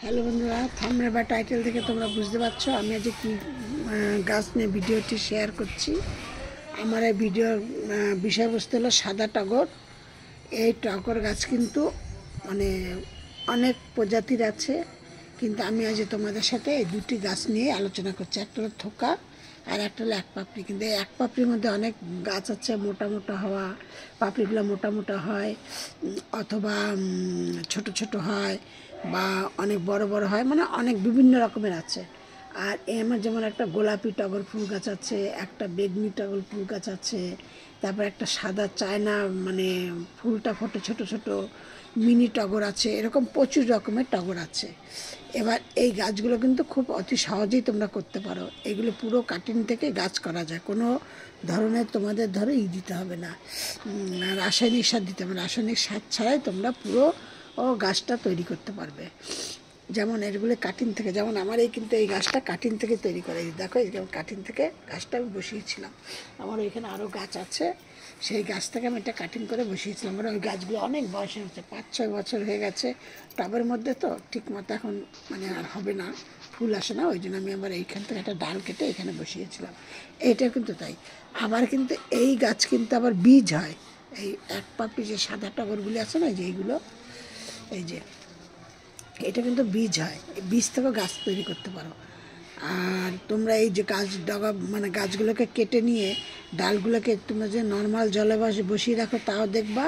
Hello বন্ধুরা, thumbnail বা title থেকে তোমরা বুঝতে পারছো আমি আজ কি গাছ নিয়ে ভিডিওটি শেয়ার করছি। আমার এই ভিডিওর বিষয়বস্তু হলো সাদা টগর। এই টগর গাছ কিন্তু মানে অনেক প্রজাতির আছে, কিন্তু আমি আজ তোমাদের সাথে এই দুটি গাছ নিয়ে আলোচনা করছি। একটা হলো থোকা আর একটা হলো এক পাপড়ি। কিন্তু এই এক পাপড়ির মধ্যে অনেক গাছ আছে, মোটা মোটা হওয়া পাপড়িগুলো মোটা মোটা হয়, অথবা ছোট ছোট হয়, বা অনেক বড় বড় হয়, মানে অনেক বিভিন্ন রকমের আছে। আর আমার যেমন একটা গোলাপি টগর ফুল গাছ আছে, একটা বেগনি টগর ফুল গাছ আছে, তারপর একটা সাদা চায়না মানে ফুলটা ফোটে ছোট ছোট মিনি টগর আছে। এরকম প্রচুর রকমের টগর আছে। এবার এই গাছগুলো কিন্তু খুব অতি সহজেই তোমরা করতে পারো। এগুলো পুরো কাটিং থেকে গাছ করা যায়, কোনো ধরনের তোমাদের দিতে হবে না, রাসায়নিক সার দিতে হবে না। রাসায়নিক সার ছাড়াই তোমরা পুরো গাছটা তৈরি করতে পারবে। যেমন এগুলো কাটিং থেকে, যেমন আমার কিন্তু এই গাছটা কাটিং থেকে তৈরি করে। দেখো এই কাটিং থেকে গাছটা আমি বসিয়েছিলাম। আমার ওইখানে আরও গাছ আছে, সেই গাছ থেকে আমি এটা কাটিং করে বসিয়েছিলাম। মানে ওই গাছগুলো অনেক বয়স হয়েছে, 5-6 বছর হয়ে গেছে টবের মধ্যে, তো ঠিক মতো এখন মানে আর হবে না, ফুল আসে না। ওই জন্য আমি আবার এইখান থেকে একটা ডাল কেটে এখানে বসিয়েছিলাম। এইটা কিন্তু তাই। আবার কিন্তু এই গাছ কিন্তু আবার বীজ হয়। এই এক পাপড়ি যে সাদা টগরগুলি আছে না, যে এইগুলো, এই যে এটা কিন্তু বীজ হয়, এই বীজ থেকেও গাছ তৈরি করতে পারো। আর তোমরা এই যে গাছ ডগা মানে গাছগুলোকে কেটে নিয়ে ডালগুলোকে তোমরা যে নর্মাল জলে বসিয়ে রাখো, তাও দেখবা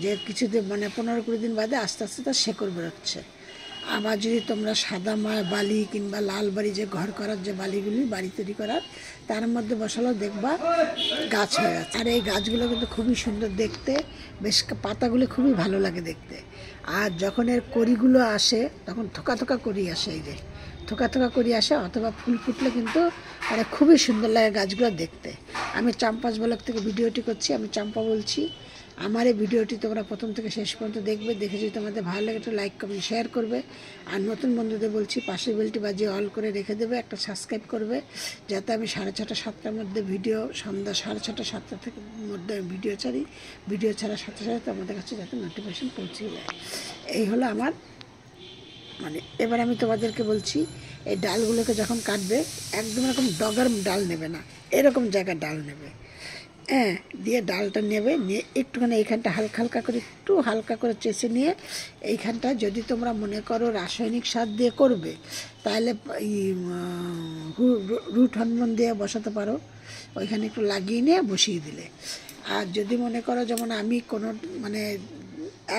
যে কিছুদিন মানে 15-20 দিন বাদে আস্তে আস্তে তার শেকড় বেরোচ্ছে। আবার যদি তোমরা সাদা বালি কিংবা লাল বাড়ি, যে ঘর করার যে বালিগুলি বাড়ি তৈরি করার, তার মধ্যে বসালেও দেখবা গাছ হয়ে যাচ্ছে। আর এই গাছগুলো কিন্তু খুবই সুন্দর দেখতে, বেশ পাতাগুলি খুবই ভালো লাগে দেখতে। আর যখন এর কড়িগুলো আসে তখন থোকা থোকা কড়ি আসে, এই যে থোকা থোকা করি আসে, অথবা ফুল ফুটলে কিন্তু মানে খুবই সুন্দর লাগে গাছগুলো দেখতে। আমি চাম্পাস ব্লগ থেকে ভিডিওটি করছি, আমি চাম্পা বলছি। আমার এই ভিডিওটি তোমরা প্রথম থেকে শেষ পর্যন্ত দেখবে, দেখে যদি তোমাদের ভালো লাগে একটা লাইক কমেন্ট শেয়ার করবে। আর নতুন বন্ধুদের বলছি পাশের বেলটি বাজিয়ে অল করে রেখে দেবে, একটা সাবস্ক্রাইব করবে, যাতে আমি 6:30-7টার মধ্যে ভিডিও, সন্ধ্যা 6:30-7টা থেকে মধ্যে ভিডিও ছাড়ি। ভিডিও ছাড়ার সাথে সাথে তোমাদের কাছে যাতে নোটিফিকেশন পৌঁছে যায়। এই হলো আমার মানে। এবার আমি তোমাদেরকে বলছি, এই ডালগুলোকে যখন কাটবে একদম এরকম ডগার ডাল নেবে না, এরকম জায়গার ডাল নেবে। হ্যাঁ, দিয়ে ডালটা নেবে, নিয়ে একটুখানি এইখানটা হালকা হালকা করে, একটু হালকা করে চেঁচে নিয়ে এইখানটা যদি তোমরা মনে করো রাসায়নিক সার দিয়ে করবে, তাহলে রুট হরমোন দিয়ে বসাতে পারো, ওইখানে একটু লাগিয়ে নিয়ে বসিয়ে দিলে। আর যদি মনে করো, যেমন আমি কোনো মানে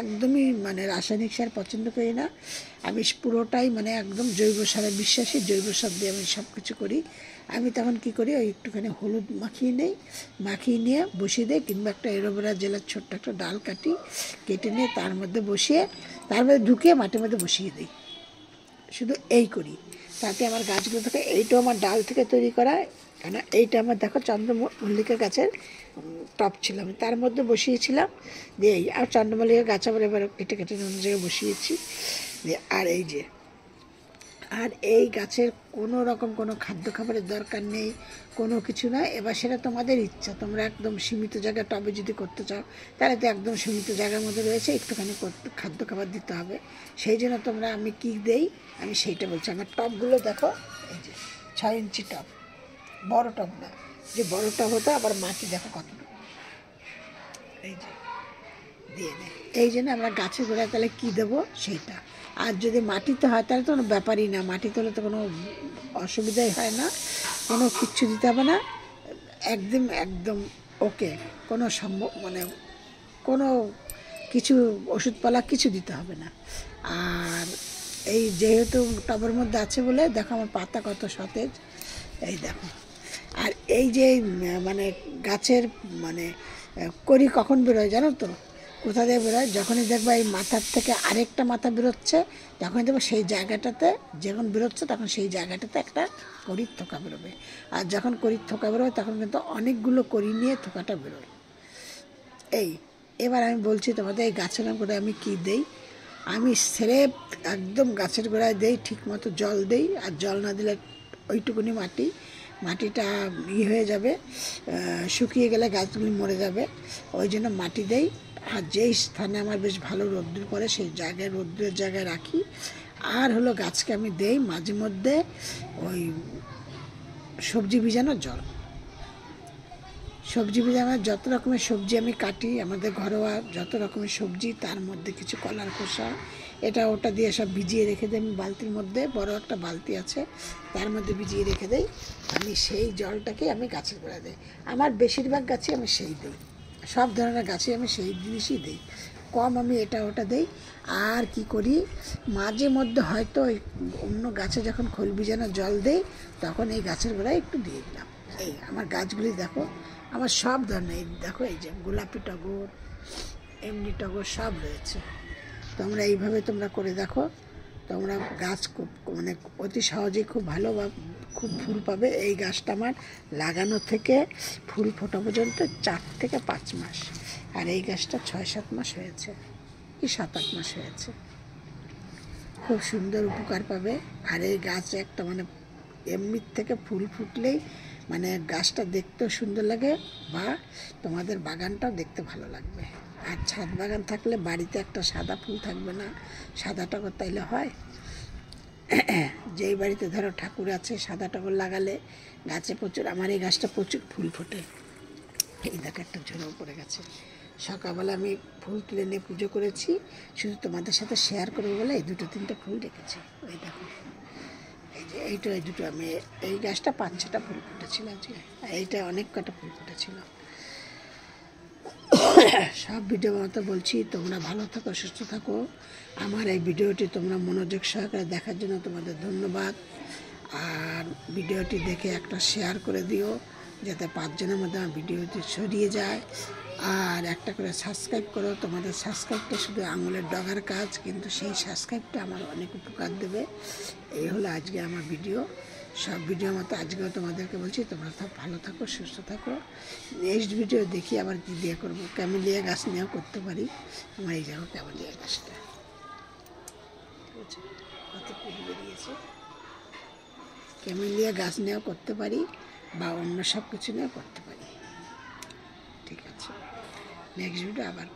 একদমই মানে রাসায়নিক সার পছন্দ করি না, আমি পুরোটাই মানে একদম জৈব সারে বিশ্বাসী, জৈব সার দিয়ে আমি সব কিছু করি। আমি তখন কি করি, ওই একটুখানি হলুদ মাখিয়ে নেই, মাখিয়ে নিয়ে বসিয়ে দিই, কিংবা একটা এলোভেরা জেলের ছোট্ট একটা ডাল কাটি, কেটে নিয়ে তার মধ্যে বসিয়ে, তার মধ্যে ঢুকিয়ে মাটির মধ্যে বসিয়ে দিই। শুধু এই করি, তাতে আমার গাছগুলো থেকে, এইটাও আমার ডাল থেকে তৈরি করা। কেন এইটা আমার দেখো চন্দ্রমল্লিকা গাছের টপ ছিল, আমি তার মধ্যে বসিয়েছিলাম দিয়ে। আর চন্দ্রমল্লিকা গাছ আবার এবার কেটে কেটে অন্য জায়গায় বসিয়েছি দিয়ে। আর এই যে, আর এই গাছের কোনো রকম কোনো খাদ্য খাবারের দরকার নেই, কোনো কিছু না। এবার সেটা তোমাদের ইচ্ছা, তোমরা একদম সীমিত জায়গায় টবে যদি করতে চাও, তাহলে তো একদম সীমিত জায়গার মধ্যে রয়েছে, একটুখানি খাদ্য খাবার দিতে হবে। সেই জন্য তোমরা আমি কী দেই, আমি সেইটা বলছি। আমার টবগুলো দেখো, এই যে 6 ইঞ্চি টব, বড় টব না, যে বড় টব হতো, আবার মাটি দেখো কতটুকু, এই যে দিয়ে দেয়। এই জন্য আমরা গাছের গোড়ায় তাহলে কী দেবো সেইটা। আর যদি মাটিতে হয় তাহলে তো কোনো ব্যাপারই না, মাটিতে হলে তো কোনো অসুবিধাই হয় না, কোনো কিচ্ছু দিতে হবে না, একদম একদম ওকে, কোনো মানে কোনো কিছু ওষুধপালা কিছু দিতে হবে না। আর এই যেহেতু টবের মধ্যে আছে বলে দেখো আমার পাতা কত সতেজ, এই দেখো। আর এই যে মানে গাছের মানে কড়ি কখন বেরোয় জানো তো, কোথা দিয়ে বেরোয়, যখনই দেখবা এই মাথার থেকে আরেকটা মাথা বেরোচ্ছে, তখনই দেখবো সেই জায়গাটাতে যখন বেরোচ্ছে, তখন সেই জায়গাটাতে একটা কড়ির থোকা বেরোবে। আর যখন কড়ির থোকা বেরোবে, তখন কিন্তু অনেকগুলো কড়ি নিয়ে থোকাটা বেরোয়। এই এবার আমি বলছি তোমাদের এই গাছের গোড়ায় আমি কী দেই। আমি স্রেফ একদম গাছের গোড়ায় দেই, ঠিক মতো জল দেই। আর জল না দিলে ওইটুকুনি মাটিটা হয়ে যাবে, শুকিয়ে গেলে গাছগুলি মরে যাবে, ওই জন্য মাটি দেই। আর যেই স্থানে আমার বেশ ভালো রোদ্দুর পড়ে, সেই জায়গায় রোদ্দুরের জায়গায় রাখি। আর হলো গাছকে আমি দেই মাঝে মধ্যে ওই সবজি ভিজানোর জল। সবজি ভিজানোর যত রকমের সবজি আমি কাটি, আমাদের ঘরোয়া যত রকমের সবজি, তার মধ্যে কিছু কলার খোসা এটা ওটা দিয়ে সব ভিজিয়ে রেখে দিই আমি বালতির মধ্যে, বড় একটা বালতি আছে তার মধ্যে ভিজিয়ে রেখে দেই। আমি সেই জলটাকে আমি গাছের গোড়ায় দিই। আমার বেশিরভাগ গাছে আমি সেই দিই, সব ধরনের গাছে আমি সেই জিনিসই দিই, কম আমি এটা ওটা দিই। আর কি করি, মাঝে মধ্যে হয়তো অন্য গাছে যখন খোল ভিজানো জল দেই তখন এই গাছের গোড়ায় একটু দিয়ে দিলাম। এই আমার গাছগুলি দেখো, আমার সব ধরনের, দেখো এই যে গোলাপি টগর, এমনি টগর সব রয়েছে। তোমরা এইভাবে তোমরা করে দেখো, তোমরা গাছ খুব মানে অতি সহজেই খুব ভালো বা খুব ফুল পাবে। এই গাছটা আমার লাগানো থেকে ফুল ফোটা পর্যন্ত 4 থেকে 5 মাস, আর এই গাছটা 6-7 মাস হয়েছে, কি 7-8 মাস হয়েছে। খুব সুন্দর উপকার পাবে। আর এই গাছ একটা মানে এমনির থেকে ফুল ফুটলেই মানে গাছটা দেখতেও সুন্দর লাগে, বা তোমাদের বাগানটাও দেখতে ভালো লাগবে। আর ছাদ বাগান থাকলে বাড়িতে একটা সাদা ফুল থাকবে না, সাদা টগর তাইলে হয়? যেই বাড়িতে ধরো ঠাকুর আছে, সাদা টগর লাগালে গাছে প্রচুর, আমার এই গাছটা প্রচুর ফুল ফোটে। এই দেখো একটা ঝোড়ো পড়ে গেছে। সকালবেলা আমি ফুল তুলে নিয়ে পুজো করেছি, শুধু তোমাদের সাথে শেয়ার করবো বলে এই 2-3টে ফুল রেখেছি। ওই দেখো এই যে এই দুটো আমি, এই গাছটা 5-6টা ফুল ফুটেছিল আজকে, এইটা অনেক কটা ফুল ফুটেছিল। সব ভিডিও মতো বলছি, তোমরা ভালো থাকো, সুস্থ থাকো। আমার এই ভিডিওটি তোমরা মনোযোগ সহকারে দেখার জন্য তোমাদের ধন্যবাদ। আর ভিডিওটি দেখে একটা শেয়ার করে দিও, যাতে 5 জনের মধ্যে আমার ভিডিওটি ছড়িয়ে যায়। আর একটা করে সাবস্ক্রাইব করো। তোমাদের সাবস্ক্রাইবটা শুধু আঙুলের ডগার কাজ, কিন্তু সেই সাবস্ক্রাইবটা আমার অনেক উপকার দেবে। এই হলো আজকে আমার ভিডিও। সব ভিডিওর মতো আজকেও তোমাদেরকে বলছি, তোমরা সব ভালো থাকো, সুস্থ থাকো। নেক্সট ভিডিও দেখি আবার কী দিয়ে করবো। ক্যামেলিয়া গাছ নিয়েও করতে পারি। আমার এই জায়গা ক্যামেলিয়া গাছটা ঠিক আছে, কত ফুল বেরিয়েছে। ক্যামেলিয়া গাছ নিয়েও করতে পারি, বা অন্য সব কিছু নিয়েও করতে পারি। ঠিক আছে, নেক্সট ভিডিও আবার